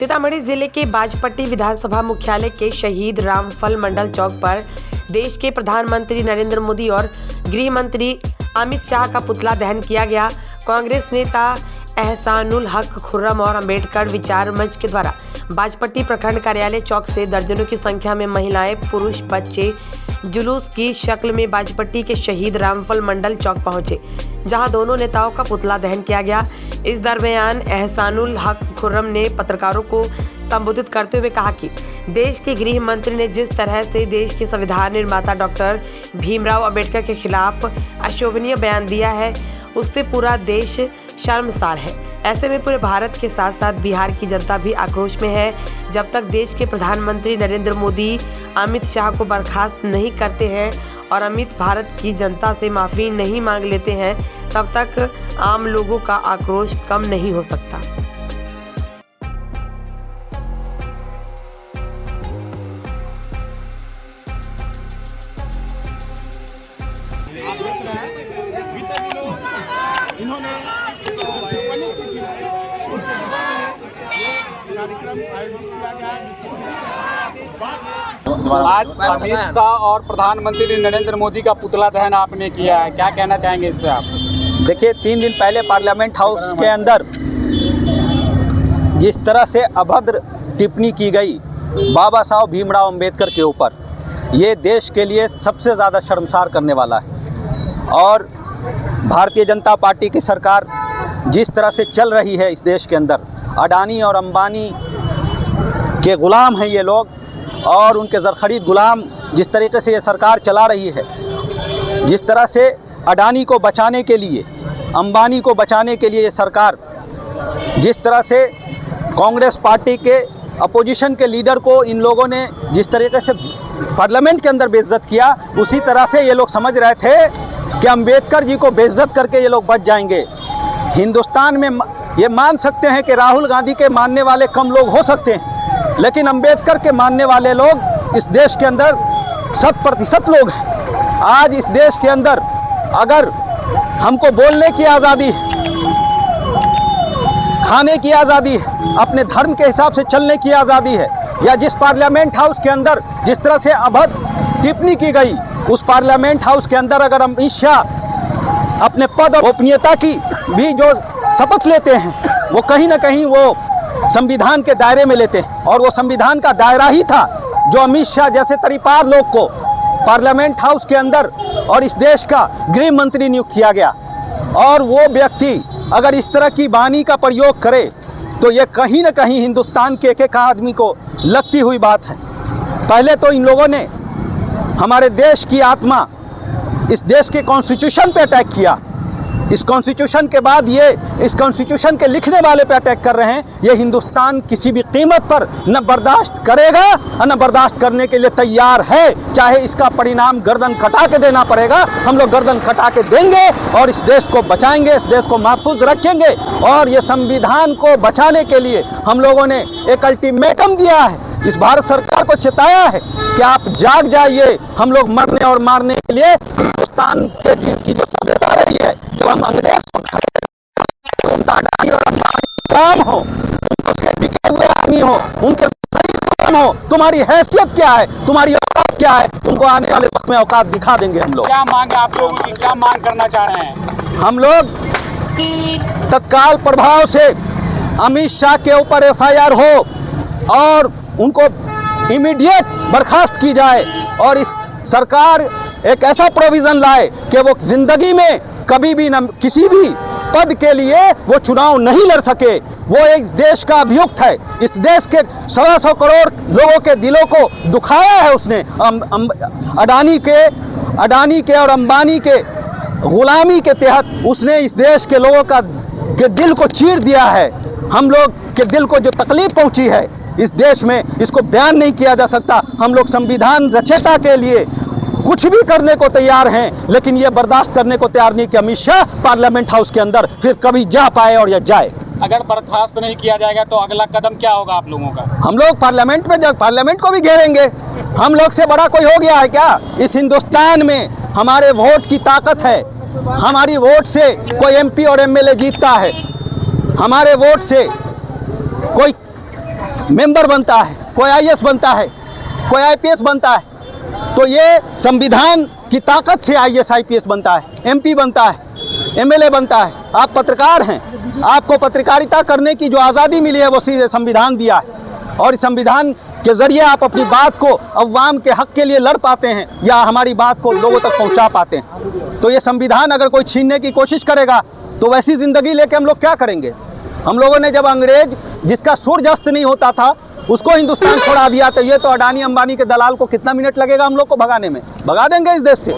सीतामढ़ी जिले के बाजपट्टी विधानसभा मुख्यालय के शहीद रामफल मंडल चौक पर देश के प्रधानमंत्री नरेंद्र मोदी और गृह मंत्री अमित शाह का पुतला दहन किया गया। कांग्रेस नेता एहसानुल हक खुर्रम और अंबेडकर विचार मंच के द्वारा बाजपट्टी प्रखंड कार्यालय चौक से दर्जनों की संख्या में महिलाएं, पुरुष, बच्चे जुलूस की शक्ल में बाजपट्टी के शहीद रामफल मंडल चौक पहुंचे, जहां दोनों नेताओं का पुतला दहन किया गया। इस दरमियान एहसानुल हक खुर्रम ने पत्रकारों को संबोधित करते हुए कहा कि देश के गृह मंत्री ने जिस तरह से देश के संविधान निर्माता डॉक्टर भीमराव अंबेडकर के खिलाफ अशोभनीय बयान दिया है, उससे पूरा देश शर्मसार है। ऐसे में पूरे भारत के साथ साथ बिहार की जनता भी आक्रोश में है। जब तक देश के प्रधानमंत्री नरेंद्र मोदी अमित शाह को बर्खास्त नहीं करते हैं और अमित भारत की जनता से माफ़ी नहीं मांग लेते हैं, तब तक आम लोगों का आक्रोश कम नहीं हो सकता। आज अमित शाह और प्रधानमंत्री नरेंद्र मोदी का पुतला दहन आपने किया है, क्या कहना चाहेंगे इस पे आप? देखिए, 3 दिन पहले पार्लियामेंट हाउस के अंदर जिस तरह से अभद्र टिप्पणी की गई बाबा साहब भीमराव अंबेडकर के ऊपर, ये देश के लिए सबसे ज़्यादा शर्मसार करने वाला है। और भारतीय जनता पार्टी की सरकार जिस तरह से चल रही है इस देश के अंदर, अडानी और अंबानी के गुलाम हैं ये लोग, और उनके ज़रख़रीद गुलाम जिस तरीके से ये सरकार चला रही है, जिस तरह से अडानी को बचाने के लिए, अंबानी को बचाने के लिए ये सरकार, जिस तरह से कांग्रेस पार्टी के अपोजिशन के लीडर को इन लोगों ने जिस तरीके से पार्लियामेंट के अंदर बेइज्जत किया, उसी तरह से ये लोग समझ रहे थे कि अंबेडकर जी को बेइज्जत करके ये लोग बच जाएंगे। हिंदुस्तान में ये मान सकते हैं कि राहुल गांधी के मानने वाले कम लोग हो सकते हैं, लेकिन अंबेडकर के मानने वाले लोग इस देश के अंदर 100% लोग हैं। आज इस देश के अंदर अगर हमको बोलने की आज़ादी है, खाने की आज़ादी है, अपने धर्म के हिसाब से चलने की आज़ादी है, या जिस पार्लियामेंट हाउस के अंदर जिस तरह से अभद्र टिप्पणी की गई, उस पार्लियामेंट हाउस के अंदर अगर अमित शाह अपने पद और गोपनीयता की भी जो शपथ लेते हैं, वो कहीं ना कहीं वो संविधान के दायरे में लेते हैं, और वो संविधान का दायरा ही था जो अमित शाह जैसे तरीपार लोग को पार्लियामेंट हाउस के अंदर और इस देश का गृह मंत्री नियुक्त किया गया। और वो व्यक्ति अगर इस तरह की वाणी का प्रयोग करे तो ये कहीं ना कहीं हिंदुस्तान के एक आदमी को लगती हुई बात है। पहले तो इन लोगों ने हमारे देश की आत्मा, इस देश के कॉन्स्टिट्यूशन पे अटैक किया। इस कॉन्स्टिट्यूशन के बाद ये इस कॉन्स्टिट्यूशन के लिखने वाले पे अटैक कर रहे हैं। ये हिंदुस्तान किसी भी कीमत पर न बर्दाश्त करेगा और न बर्दाश्त करने के लिए तैयार है। चाहे इसका परिणाम गर्दन कटा के देना पड़ेगा, हम लोग गर्दन कटा के देंगे और इस देश को बचाएंगे, इस देश को महफूज रखेंगे। और ये संविधान को बचाने के लिए हम लोगों ने एक अल्टीमेटम दिया है, इस भारत सरकार को चेताया है कि आप जाग जाइए। हम लोग मरने और मारने के लिए हिंदुस्तान के की जो सभ्यता रही है, जो हम अंग्रेज को काम हो, उसके बिके हुए आदमी हो, उनके सही हो, तुम्हारी हैसियत क्या है, तुम्हारी औकात क्या है, तुमको आने वाले वक्त में औकात दिखा देंगे हम लोग। क्या मांग आप लोगों की, क्या मांग करना चाह रहे हैं? हम लोग तत्काल प्रभाव से अमित शाह के ऊपर FIR हो और उनको इमीडिएट बर्खास्त की जाए, और इस सरकार एक ऐसा प्रोविज़न लाए कि वो जिंदगी में कभी भी न किसी भी पद के लिए वो चुनाव नहीं लड़ सके। वो एक देश का अभियुक्त है, इस देश के 125 करोड़ लोगों के दिलों को दुखाया है उसने। अडानी के और अंबानी के गुलामी के तहत उसने इस देश के लोगों के दिल को चीर दिया है। हम लोग के दिल को जो तकलीफ पहुंची है इस देश में, इसको बयान नहीं किया जा सकता। हम लोग संविधान रचयिता के लिए कुछ भी करने को तैयार हैं, लेकिन ये बर्दाश्त करने को तैयार नहीं कि अमित शाह पार्लियामेंट हाउस के अंदर फिर कभी जा पाए और या जाए। अगर बर्खास्त नहीं किया जाएगा तो अगला कदम क्या होगा आप लोगों का? हम लोग पार्लियामेंट में पार्लियामेंट को भी घेरेंगे। हम लोग से बड़ा कोई हो गया है क्या? इस हिंदुस्तान में हमारे वोट की ताकत है। हमारी वोट से कोई MP और MLA जीतता है, हमारे वोट से कोई मेंबर बनता है, कोई IAS बनता है, कोई IPS बनता है। तो ये संविधान की ताकत से IAS IPS बनता है, MP बनता है, MLA बनता है। आप पत्रकार हैं, आपको पत्रकारिता करने की जो आज़ादी मिली है वो सीधे संविधान दिया है, और इस संविधान के ज़रिए आप अपनी बात को अवाम के हक़ के लिए लड़ पाते हैं या हमारी बात को लोगों तक पहुंचा पाते हैं। तो ये संविधान अगर कोई छीनने की कोशिश करेगा तो वैसी ज़िंदगी लेके हम लोग क्या करेंगे? हम लोगों ने जब अंग्रेज जिसका सूरज अस्त नहीं होता था उसको हिंदुस्तान छोड़ा दिया, तो ये तो अडानी अंबानी के दलाल को कितना मिनट लगेगा हम लोग को भगाने में? भगा देंगे इस देश से।